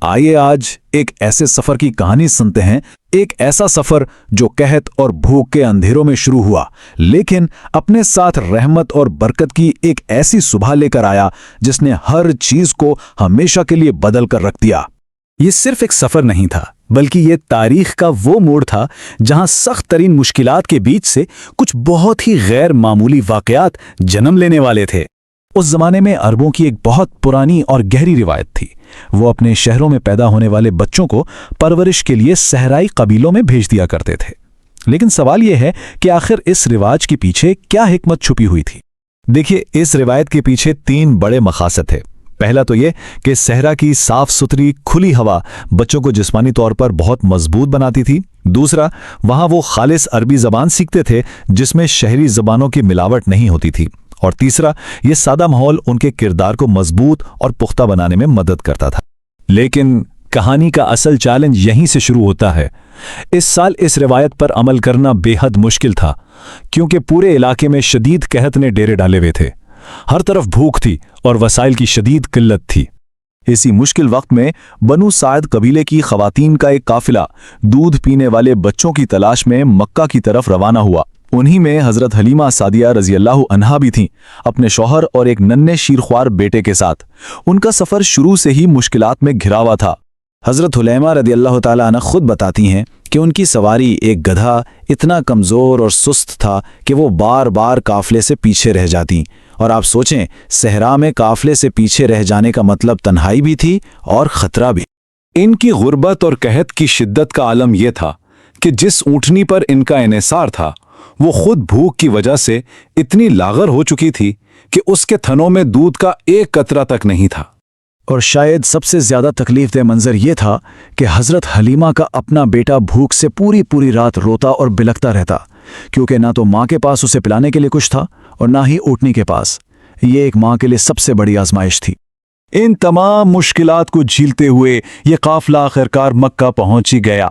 آئیے آج ایک ایسے سفر کی کہانی سنتے ہیں، ایک ایسا سفر جو قحط اور بھوک کے اندھیروں میں شروع ہوا لیکن اپنے ساتھ رحمت اور برکت کی ایک ایسی صبح لے کر آیا جس نے ہر چیز کو ہمیشہ کے لیے بدل کر رکھ دیا۔ یہ صرف ایک سفر نہیں تھا بلکہ یہ تاریخ کا وہ موڑ تھا جہاں سخت ترین مشکلات کے بیچ سے کچھ بہت ہی غیر معمولی واقعات جنم لینے والے تھے۔ اس زمانے میں عربوں کی ایک بہت پرانی اور گہری روایت تھی۔ وہ اپنے شہروں میں پیدا ہونے والے بچوں کو پرورش کے لیے صحرائی قبیلوں میں بھیج دیا کرتے تھے۔ لیکن سوال یہ ہے کہ آخر اس رواج کے پیچھے کیا حکمت چھپی ہوئی تھی؟ دیکھیے، اس روایت کے پیچھے 3 بڑے مقاصد تھے۔ پہلا تو یہ کہ صحرا کی صاف ستھری کھلی ہوا بچوں کو جسمانی طور پر بہت مضبوط بناتی تھی۔ دوسرا، وہاں وہ خالص عربی زبان سیکھتے تھے جس میں شہری زبانوں کی ملاوٹ نہیں ہوتی تھی۔ اور تیسرا، یہ سادہ ماحول ان کے کردار کو مضبوط اور پختہ بنانے میں مدد کرتا تھا۔ لیکن کہانی کا اصل چیلنج یہیں سے شروع ہوتا ہے۔ اس سال اس روایت پر عمل کرنا بے حد مشکل تھا کیونکہ پورے علاقے میں شدید قحط نے ڈیرے ڈالے ہوئے تھے۔ ہر طرف بھوک تھی اور وسائل کی شدید قلت تھی۔ اسی مشکل وقت میں بنو سعد قبیلے کی خواتین کا ایک قافلہ دودھ پینے والے بچوں کی تلاش میں مکہ کی طرف روانہ ہوا۔ انہی میں حضرت حلیمہ سعدیہ رضی اللہ عنہا بھی تھیں، اپنے شوہر اور ایک ننھے شیرخوار بیٹے کے ساتھ۔ ان کا سفر شروع سے ہی مشکلات میں گھرا ہوا تھا۔ حضرت حلیمہ رضی اللہ تعالیٰ عنہ خود بتاتی ہیں کہ ان کی سواری ایک گدھا اتنا کمزور اور سست تھا کہ وہ بار بار قافلے سے پیچھے رہ جاتی۔ اور آپ سوچیں، صحرا میں قافلے سے پیچھے رہ جانے کا مطلب تنہائی بھی تھی اور خطرہ بھی۔ ان کی غربت اور قحط کی شدت کا عالم یہ تھا کہ جس اونٹنی پر ان کا انحصار تھا وہ خود بھوک کی وجہ سے اتنی لاغر ہو چکی تھی کہ اس کے تھنوں میں دودھ کا ایک قطرہ تک نہیں تھا۔ اور شاید سب سے زیادہ تکلیف دہ منظر یہ تھا کہ حضرت حلیمہ کا اپنا بیٹا بھوک سے پوری رات روتا اور بلکتا رہتا، کیونکہ نہ تو ماں کے پاس اسے پلانے کے لیے کچھ تھا اور نہ ہی اونٹنی کے پاس۔ یہ ایک ماں کے لیے سب سے بڑی آزمائش تھی۔ ان تمام مشکلات کو جھیلتے ہوئے یہ قافلہ آخرکار مکہ پہنچ ہی گیا۔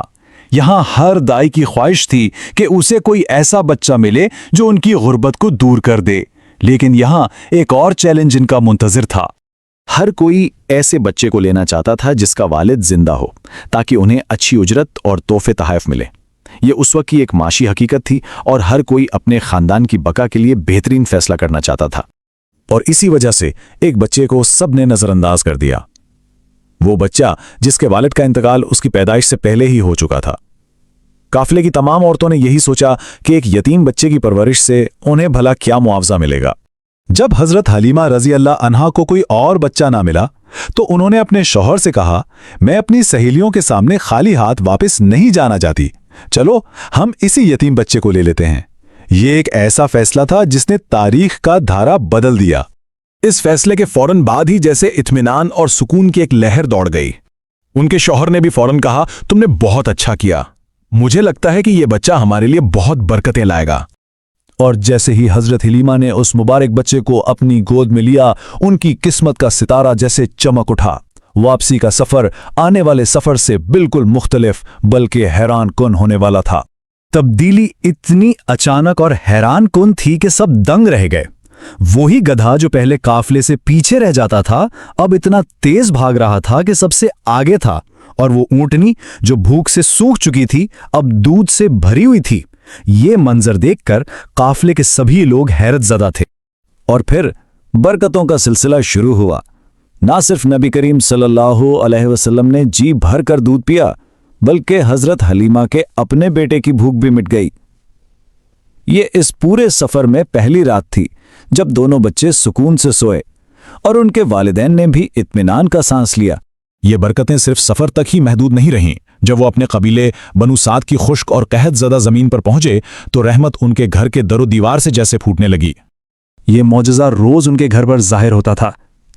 یہاں ہر دائی کی خواہش تھی کہ اسے کوئی ایسا بچہ ملے جو ان کی غربت کو دور کر دے، لیکن یہاں ایک اور چیلنج ان کا منتظر تھا۔ ہر کوئی ایسے بچے کو لینا چاہتا تھا جس کا والد زندہ ہو، تاکہ انہیں اچھی اجرت اور تحفے تحائف ملے۔ یہ اس وقت کی ایک معاشی حقیقت تھی اور ہر کوئی اپنے خاندان کی بقا کے لیے بہترین فیصلہ کرنا چاہتا تھا۔ اور اسی وجہ سے ایک بچے کو سب نے نظر انداز کر دیا، وہ بچہ جس کے والد کا انتقال اس کی پیدائش سے پہلے ہی ہو چکا تھا۔ قافلے کی تمام عورتوں نے یہی سوچا کہ ایک یتیم بچے کی پرورش سے انہیں بھلا کیا معاوضہ ملے گا۔ جب حضرت حلیمہ رضی اللہ عنہا کو کوئی اور بچہ نہ ملا تو انہوں نے اپنے شوہر سے کہا، میں اپنی سہیلیوں کے سامنے خالی ہاتھ واپس نہیں جانا چاہتی، چلو ہم اسی یتیم بچے کو لے لیتے ہیں۔ یہ ایک ایسا فیصلہ تھا جس نے تاریخ کا دھارا بدل دیا۔ اس فیصلے کے فوراً بعد ہی جیسے اطمینان اور سکون کی ایک لہر دوڑ گئی۔ ان کے شوہر نے بھی فوراً کہا، تم نے بہت اچھا کیا، مجھے لگتا ہے کہ یہ بچہ ہمارے لیے بہت برکتیں لائے گا۔ اور جیسے ہی حضرت حلیمہ نے اس مبارک بچے کو اپنی گود میں لیا، ان کی قسمت کا ستارہ جیسے چمک اٹھا۔ واپسی کا سفر آنے والے سفر سے بالکل مختلف بلکہ حیران کن ہونے والا تھا۔ تبدیلی اتنی اچانک اور حیران کن تھی کہ سب دنگ رہ گئے۔ وہی گدھا جو پہلے قافلے سے پیچھے رہ جاتا تھا اب اتنا تیز بھاگ رہا تھا کہ سب سے آگے تھا، اور وہ اونٹنی جو بھوک سے سوکھ چکی تھی اب دودھ سے بھری ہوئی تھی۔ یہ منظر دیکھ کر قافلے کے سبھی لوگ حیرت زدہ تھے۔ اور پھر برکتوں کا سلسلہ شروع ہوا۔ نہ صرف نبی کریم صلی اللہ علیہ وسلم نے جی بھر کر دودھ پیا بلکہ حضرت حلیمہ کے اپنے بیٹے کی بھوک بھی مٹ گئی۔ یہ اس پورے سفر میں پہلی رات تھی جب دونوں بچے سکون سے سوئے اور ان کے والدین نے بھی اطمینان کا سانس لیا۔ یہ برکتیں صرف سفر تک ہی محدود نہیں رہیں۔ جب وہ اپنے قبیلے بنو سعد کی خشک اور قحط زدہ زمین پر پہنچے تو رحمت ان کے گھر کے در و دیوار سے جیسے پھوٹنے لگی۔ یہ معجزہ روز ان کے گھر پر ظاہر ہوتا تھا۔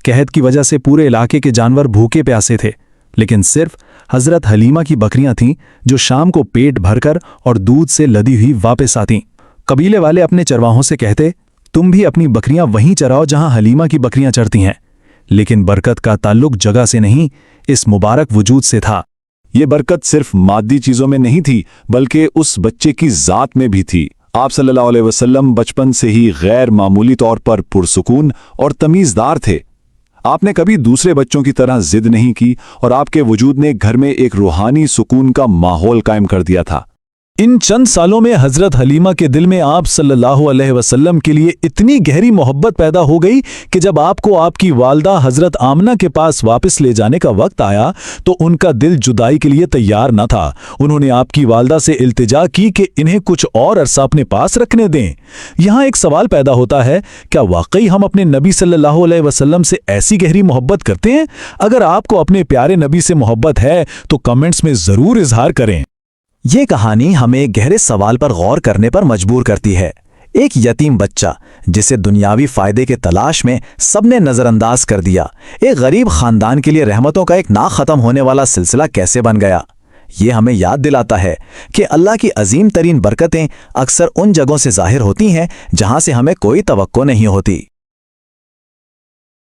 قحط کی وجہ سے پورے علاقے کے جانور بھوکے پیاسے تھے، لیکن صرف حضرت حلیمہ کی بکریاں تھیں جو شام کو پیٹ بھر کر اور دودھ سے لدی ہوئی واپس آتیں۔ قبیلے والے اپنے چرواہوں سے کہتے، تم بھی اپنی بکریاں وہیں چراؤ جہاں حلیمہ کی بکریاں چرتی ہیں۔ لیکن برکت کا تعلق جگہ سے نہیں، اس مبارک وجود سے تھا۔ یہ برکت صرف مادی چیزوں میں نہیں تھی بلکہ اس بچے کی ذات میں بھی تھی۔ آپ صلی اللہ علیہ وسلم بچپن سے ہی غیر معمولی طور پر پرسکون اور تمیزدار تھے۔ آپ نے کبھی دوسرے بچوں کی طرح ضد نہیں کی اور آپ کے وجود نے گھر میں ایک روحانی سکون کا ماحول قائم کر دیا تھا۔ ان چند سالوں میں حضرت حلیمہ کے دل میں آپ صلی اللہ علیہ وسلم کے لیے اتنی گہری محبت پیدا ہو گئی کہ جب آپ کو آپ کی والدہ حضرت آمنہ کے پاس واپس لے جانے کا وقت آیا تو ان کا دل جدائی کے لیے تیار نہ تھا۔ انہوں نے آپ کی والدہ سے التجا کی کہ انہیں کچھ اور عرصہ اپنے پاس رکھنے دیں۔ یہاں ایک سوال پیدا ہوتا ہے، کیا واقعی ہم اپنے نبی صلی اللہ علیہ وسلم سے ایسی گہری محبت کرتے ہیں؟ اگر آپ کو اپنے پیارے نبی سے محبت ہے تو کمنٹس میں ضرور اظہار کریں۔ یہ کہانی ہمیں ایک گہرے سوال پر غور کرنے پر مجبور کرتی ہے۔ ایک یتیم بچہ جسے دنیاوی فائدے کے تلاش میں سب نے نظر انداز کر دیا، ایک غریب خاندان کے لیے رحمتوں کا ایک نہ ختم ہونے والا سلسلہ کیسے بن گیا۔ یہ ہمیں یاد دلاتا ہے کہ اللہ کی عظیم ترین برکتیں اکثر ان جگہوں سے ظاہر ہوتی ہیں جہاں سے ہمیں کوئی توقع نہیں ہوتی۔